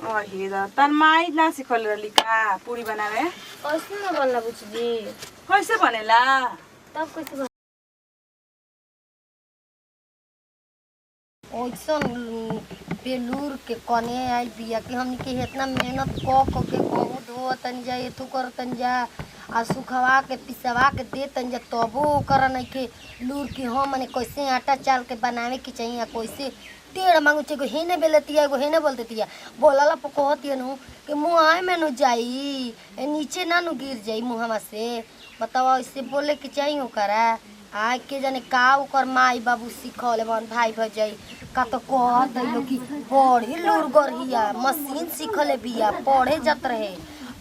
अहे दा तन माई ना सिखल रहली का पूरी बनावे। कैसे ना बनला बुच्ची? कैसे बनेला? तब कैसे बन ओइसन बेलूर के कने आई बिया कि हमनी के इतना मेहनत क के कहू धो तन जा एथु कर तन जा आ सुखवा के पिसवा के दे तन जा तबो ओकर नहीं के लूर की हम मने कैसे आटा चाल के बनावे के चाहिए कैसे टेढ़ मांगू छे को हेने बेलतिया एगो हेने बोल देतिया बोलाला पकोहतिया नु कि मुंह आए में नु जाई नीचे ना नु गिर जाई मुहवा से। बताओ ऐसे बोले के चाहिए ओकरा आय के जाने का ओकर माई बाबू सिखले बन भाई भजाई का तो कहत दैलो कि बड़ी लूर गरहिया मशीन सिखले बिया पढ़े जात रहे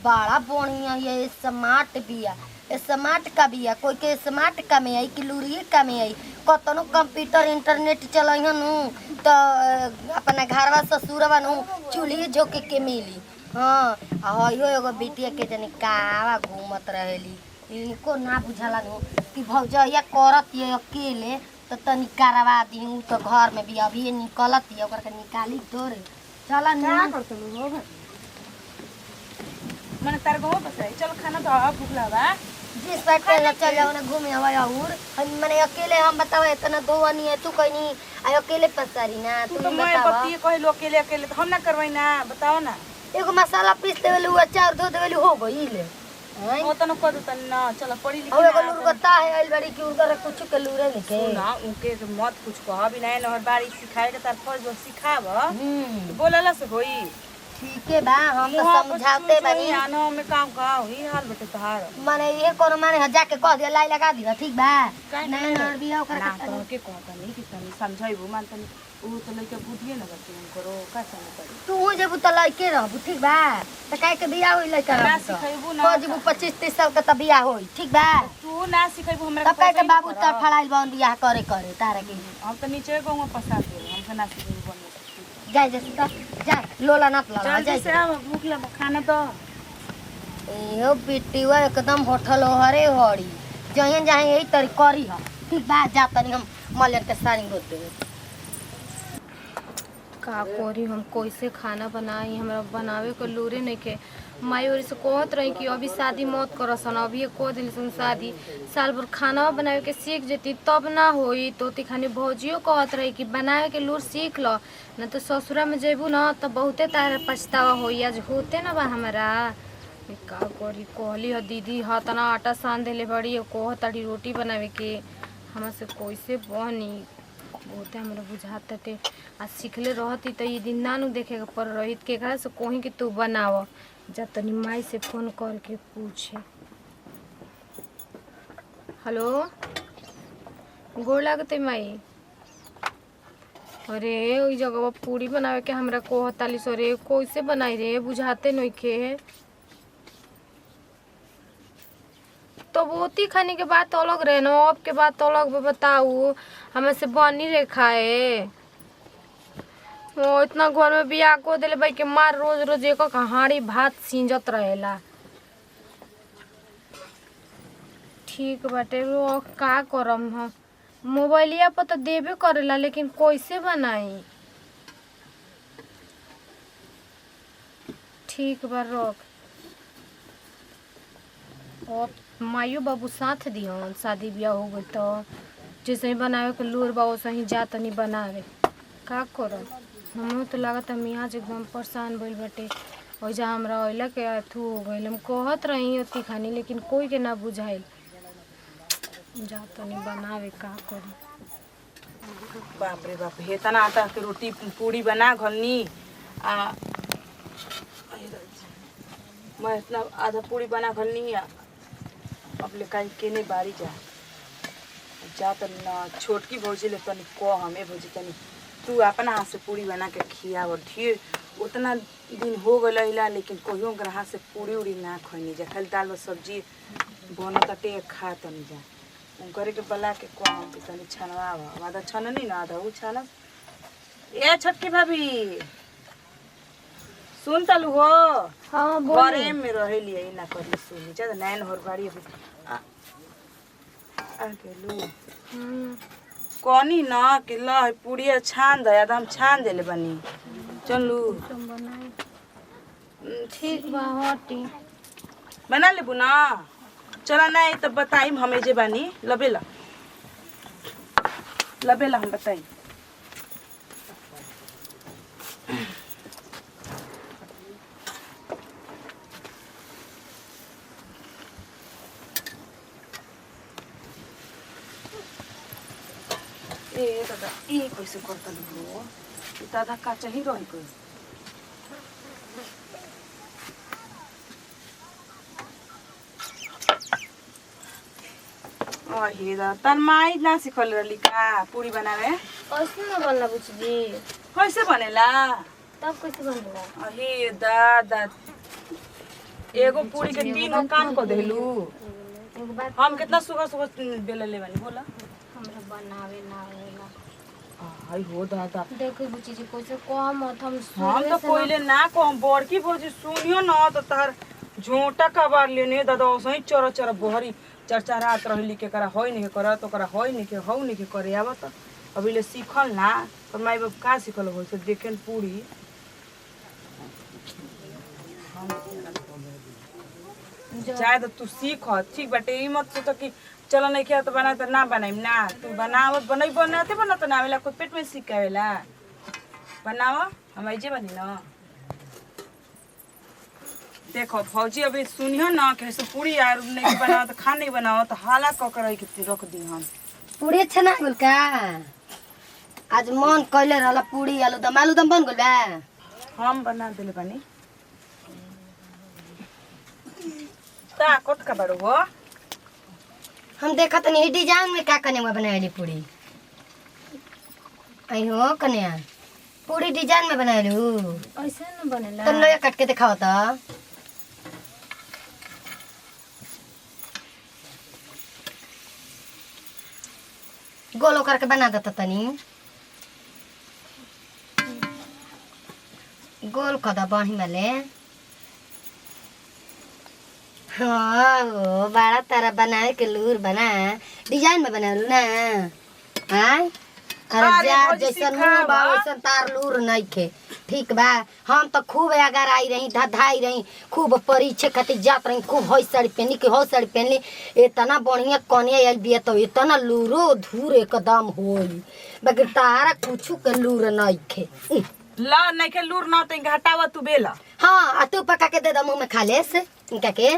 बड़ा बढ़िया ये स्मार्ट बिया स्मार्ट का बिया कोई के स्मार्ट का में आई कि लूरिए का में आई कतनो कंप्यूटर इंटरनेट चलैहन तो अपना घरवा ससुरवा नु चूल्ही झोके के मिली। हाँ हयो एगो बेटिया के जाने कावा घूमत रहेली इनको ना बुझला नु कि भौजैया करत ये अकेले तो तनी करवा दी तो घर में भी अभी निकलत है ओकर के निकाली तोरे चला ना करतलू हो मन तार गो बस चल खाना तो अब भूख लगा जिस पे चल जाओ ना घूमे हवा और हम माने अकेले हम बताओ इतना दो नहीं है तू कहीं आई अकेले पसारी ना तू तो मैं बतिए कह लो अकेले अकेले तो हम ना करवाई ना बताओ ना एगो मसाला पीस देवेलू अचार धो देवेलू हो गइले ओ तनो कद तन ना चल पड़ी लिखी ना एगो लूर बता है आइल बड़ी कि उधर कुछ के लूरे निके ना उनके मत कुछ कह भी नहीं नहर बारी सिखाए के तार फर्ज सिखाव बोलला से होई ठीक है बा हम तो समझाते बानी आनो में काम का ही हाल बटे तहार माने ये कोनो माने जाके कह दिया लाई लगा दिया ठीक बा नहीं नर बिया ओकर के कहता नहीं कि तनी समझाइबो मान तनी उ तो लइका बुझिए ना बच्चे करो का समझ तू जब त लइके रहबू ठीक बा त काहे के बिया होई लइका ना सिखाइबो ना जब 25-30 साल का त बिया होई ठीक बा तू ना सिखाइबो हमरा तब काहे के बाबू त फड़ाइल बन बिया करे तारा के हम त नीचे गांव में पसा दे हम ना सिखाइबो बन जाए जैसे त जा लोला ना पला जाए से अब भूख लगा खाना तो एहो बिटिवा एकदम होठल हरे हड़ी जहन जहां यही तरी करी ह ठीक बा जा तनी हम मले के सारी गोद देबे का करी हम कैसे खाना बनाई हमरा बनावे को लूरे नहीं के माई और से कहत रही कि अभी शादी मत करसन अभी को दिन से शादी साल भर खाना बनावे के सीख जेती तब ना होई तो खानी भौजियो कहत रही कि बनावे के लूर सीख लो न तो ससुरा में जेबू ना तो बहुते तारे पछतावा होई आज होते ना बा हमारा का करी कहली ह दीदी ह तना आटा सान देले बड़ी कह ताड़ी रोटी बनावे के हमरा से कैसे बनी बहुते हमरा बुझाते आ सीखले रहती तो ये दिन ना देखे के पड़ रही केकरा से कहीं कि तू बनाव जब तनी माई से फोन कर के पूछे। हेलो गोड़ लागते माई अरे ओई जगह पूरी बनावे के हमरा कहताली सो रे कैसे बनाई रे बुझाते नहीं के तो बहुती खाने के बात अलग रहे ना अब के बात अलग बताऊ हमें से बनी रे खाए इतना घर में बियाह को दिले भाई के मार रोज रोज एक कहाड़ी भात सींजत रहेला ठीक बाटे रो का करम हम मोबाइलिया पर तो देबे करेला लेकिन कैसे बनाई ठीक बा रख अब माइयो बाबू साथ दिहन शादी ब्याह हो गई तो जैसे ही बनावे के लूर बा वैसे ही जा तनी बनावे का करब हमरो तो लागत मियाज एकदम परेशान भइल बाटे ओइजा हमरा ओइला के अथू हो गइल हम कहत रही ओती खानी लेकिन कोई के ना बुझाइल जा तनी बनावे का करी बाप रे बाप हे तना आटा के रोटी पूरी बना घलनी आ मैं इतना आधा पूरी बना घलनी अब ले काई के नहीं बारी जा तनी ना छोटकी भौजी ले तनी को हमें भौजी तनी तू अपना हाथ से पूरी बना के खियाव ढेर उतना दिन हो गइला लेकिन कहियो ग्राहक से पूरी उड़ी ना खइनी जा खाली दाल और सब्जी बनत टे खा तनी जा उनकरे के बला के को हम तनी छनवा आधा छननी ना आधा उ छाना ए छोटकी भाभी सुन तलू हो हां बोल घरे में रहेली ना करी सुनी जा नैन होर बाड़ी आ गेलू कोनी ना कि ल पूरी छान दे एकदम छान देले बनी चलू ठीक बा हटी। बना लेबू ना। चला नहीं तो बताई हमें जे बानी लबेला लबेला हम बताई। ए दादा ये कैसे करता हो दादा काचा ही रही कोई। हे दादा तन माई ना सिखल रही का पूरी बनावे। कैसे न बनला बुच्ची? कैसे बनेला? तब कैसे बनला? हे दादा एगो पूरी के 3 गो काम कर देलू। एगो बात हम कितना सुबह सुबह बेला ले बानी बोला। हमरा बनावे ना आवेला। हाय हो दादा देखो बुच्ची जी कैसे कम मत हम तो कोइले ना को हम बड़की भौजी सुनियो ना तो तार झोंटा कबार लेने दादा ओसही चर चर बहरी चर्चा रात रहली के करा होई नहीं कर तो करा होई नहीं के हौ नहीं के करे आव त अभी ले सीखल ना तो माई बाप का सीखल हो से देखेन पूरी। चाहे तो तू सीख ठीक बाटे ई मत सोच कि चलो नहीं किया तो बना तो ना बनाई ना तू बनाव बनई बनाते बना तो ना आवेला खुद पेट में सीख आवेला बनाव हम ऐजे बनी ना। देखो फौजी अभी सुनियो ना कैसे पूरी यार नहीं बनाओ तो खाना नहीं बनाओ तो हाला ककर रख दी हम। पूरी अच्छा ना बोल का आज मन कइले रहला पूरी आलूदम बन गइल बा। हम बना देले बानी ता कोट का बड़ो हो। हम देखा तनी डिजाइन में का कने बनाएली पूरी। आई हो कन्या पूरी डिजाइन में बनाएलू ऐसे न बनेला। तन लोया काट के दिखाओ त। गोल करके बना देता तनी गोल कदा बही मले। हाँ वो बड़ा तारा बनाए के लूर बना डिजाइन में बना लू ना। हाँ अरे अरे जा भौजी जैसन सिखा मुंह बा बा। वैसन तार लूर नहीं खे ठीक बा। हम तो खूब अगर आई रही धधाई रही खूब परीक्षा खातिर जात रही खूब हई साड़ी पहनली कि हई साड़ी पहनली इतना बढ़िया कन्या आयल बिया तो इतना लूरो धूर एकदम होई बाकी तारा कुछ के लूर नहीं खे। ला नहीं के लूर ना तो घटावा तू बेला। हाँ आ तू पका के दे दा मुंह में खा लेस इनका के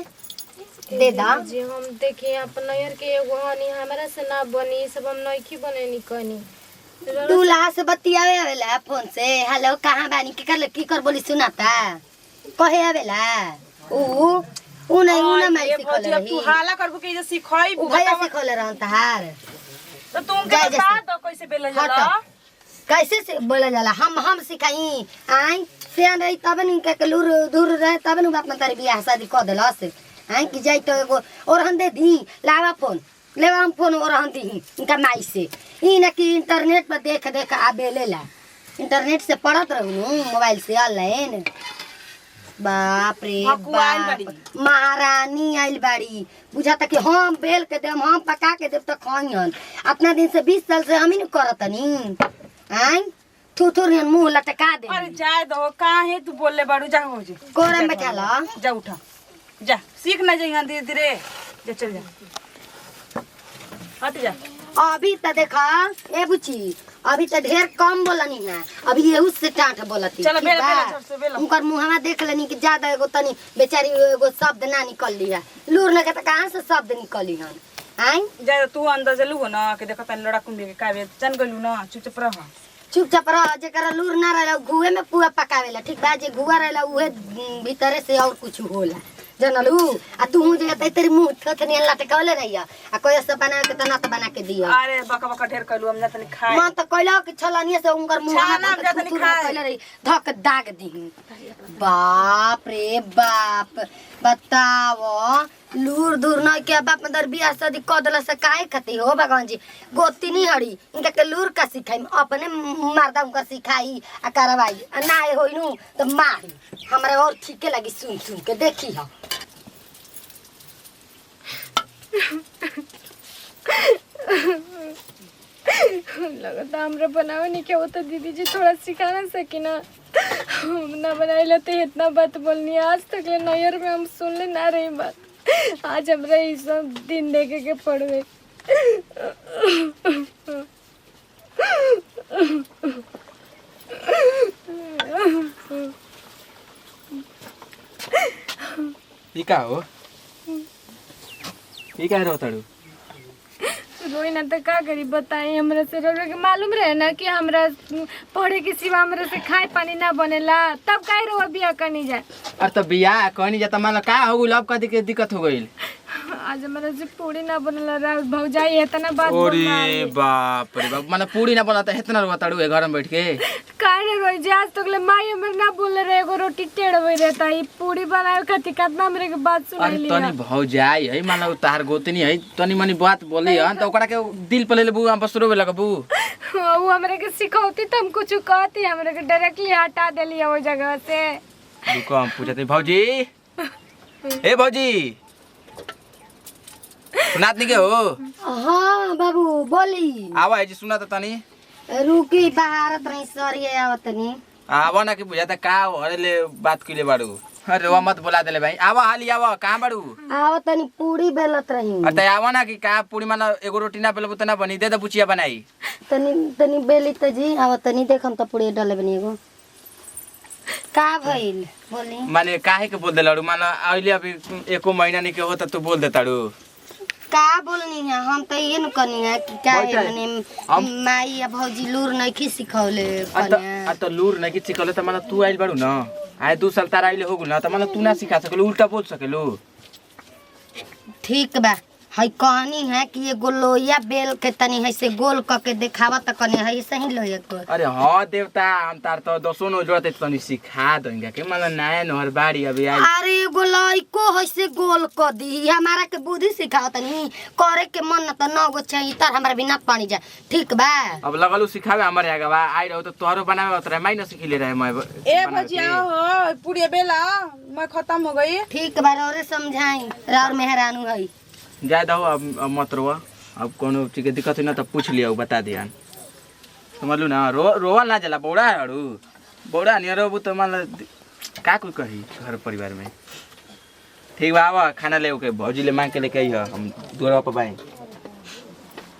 दे दा। जी हम देखिए अपन नैयर के एगो हनी हमरा से ना बनी सब हम नइखी बनेनी कनी। दूल्हा से बतियावे आवेला फोन से हेलो कहाँ बानी की कर बोली सुनाता कहे आवेला ऊ नहीं मैं ये सिखले फौजी अब तू रही हाला करबो कि जे सिखाई ऊ भैया सिखले रहन तहार। तो तुम जा के जैसे। बता दो कैसे बेला जाला। कैसे से बोला जाला हम सिखाई आई सियान रही तब न के लूर दूर रहे तब न बाप तारी बियाह शादी क देलस आई कि जाई तो एगो और हम दे दी लावा फोन लेवा हम फोन और हम दी इनका माई से ई न कि इंटरनेट पर देख आ बेलेला इंटरनेट से पढ़त रहू मोबाइल से ऑनलाइन। बाप रे भकुआइल बाप बाड़ी। महारानी आइल बाड़ी बुझाता कि हम बेल के देम हम पका के देब तो खइहन अपना दिन से 20 साल से हम ही न करतनी आई थुथुर मुंह लटका दे। अरे जाए दो काहे तू बोले बाड़ू जा हो जे कोरा में बैठा ला जा उठा जा सीख ना जाइए धीरे धीरे जा चल जा हट जा। अभी त देखा ए बुची अभी त ढेर कम बोलनी है अभी यहू से टाट बोलती चलो ठीक बेला बा? बेला झट से बेला। उनकर मुंहवा देख लेनी कि ज्यादा एगो तनी बेचारी एगो शब्द ना निकल लिया लूर लगे त कहां से शब्द निकली हन आई जा तू अंदर जलू हो ना कि देखो तन लड़ा कुंबे के कावे चन गलू ना चुपचाप रह। चुपचाप रह जेकरा लूर ना रहला गुए में पुआ पकावेला ठीक बा जे गुआ रहला उहे भीतरे से और कुछ होला जनलू आ तू जे तै तेरी मुंह थथनी लटकावले रहिया आ कोई से बना के तना त बना के दिया अरे बका बका ढेर कलू हम तनी खाए मन त कहला कि छलनिया से उनकर मुंह छाना में जातनी खाए। कहले रही धक दाग दी। बाप रे बाप बताओ लूर दूर न के बाप अंदर बियाह शादी क देला से काहे खती हो भगवान जी गोती नहीं हड़ी इनका के लूर का सिखाई अपने मर्दा उनका सिखाई आ करवाई आ ना होइनु तो मारी हमरा और ठीके लगी सुन सुन के देखी हो। लगता हमरा बनावे नहीं क्या होता। दीदी जी थोड़ा सिखा ना सकी ना, हम ना बनाए तो इतना बात बोलनी है। आज तक ले नैयर में हम सुन ले ना रही बात, आज हमरा ये सब दिन देखे के पड़ गए। ये का हो, ये का रोताड़ू? रोई ना तो का करी बताई। हमरा से रो के मालूम रहे ना कि हमरा पढ़े के सिवा हमरा से खाए पानी ना बनेला, तब काहे रो बिया करनी जाए। अरे तो बियाह कहनी जाता मान लो का हो गइल, अब कथी के दिक्कत हो गइल? आज हमरा से पूरी ना बनला रहा भौजाई इतना बात अरे बाप रे बाप, माने पूरी ना बनता इतना रोताड़ू है घर में बैठ के? काहे रोई जे आज तक ले माई हमर ना बोले रहे एगो रोटी टेढ़ होई रहता। ई पूरी बनावे खातिर कितना हमरे के बात अरे सुनली। तनी भौजाई है, मान लो तार गोतनी है, तनी मनी बात बोली है तो ओकरा के दिल पे ले लेबू, हम बस रोवे लगबू। वो हमरे के सिखौती त हम कुछ कहती, हमरे के डायरेक्टली हटा देली वो जगह से। रुको हम पूछते भौजी, ए भौजी सुनात नहीं के हो? हाँ बाबू बोली। आवा है जी सुना तो तनी। रुकी बाहरत रही सरिये आवतनी। आवा ना कि बुझाता का हो, अरे ले बात के ले बाड़ू। अरे वो मत बुला देले भाई, आवा हाली आवा, कहाँ बाड़ू? आवतनी पूरी बेलत रही। अरे आवा ना कि का पूरी माना एगो रोटी ना बेलबू त ना बनी, दे दे पुचिया बनाई। तनी तनी बेली त जी आवतनी देखम त पूरी डाले बनी एगो। का भइल बोली? माने काहे के बोल देलाड़ू? माना आइले अभी एको महीना नहीं के हो त तू बोल देताड़ू। का बोलनी है? हम तो ये न करनी है कि क्या है हम- मने माई या भौजी लूर नहीं की सिखौले आ तो लूर नहीं कि सिखले त माना तू आइल बाड़ू ना, आए 2 साल तार आइले हो गुल ना, त माना तू ना सिखा सकलू, उल्टा बोल सकेलू। ठीक बा। हई कहनी है कि ये गोलोया बेल के तनी है से गोल क के देखावा त कने है सही लोया को। अरे हाँ देवता, हम तार तो दसो नो जोड़ते तनी सिखा देंगे के माना नया नहर बाड़ी अभी आई। अरे गोलाई को है से गोल क दी, हमारा के बुद्धि सिखाओ तनी करे के मन न त 9 गो चाहिए तर हमरा बिना पानी जा। ठीक बा। अब लगलू सिखावे हमारे आगे बा, आई रहो तो तोहरो बनावे उतरे मैं न सिखिले रहे मैं। ए भजिया हो पूरी बेला मैं खत्म हो गई। ठीक बा रे समझाई और मेहरानू है। जाए दो अब मत रोवा, अब कोनो चीज के दिक्कत है ना तो पूछ लिया, बता दिया, समझलू ना। रोवल ना जला, बौड़ा है अड़ू, बौड़ा नहीं रोबू तो मान का कोई कही घर परिवार में। ठीक बा आवा खाना ले के भौजी ले मांग के लेके आई, हम दूर पर बाई।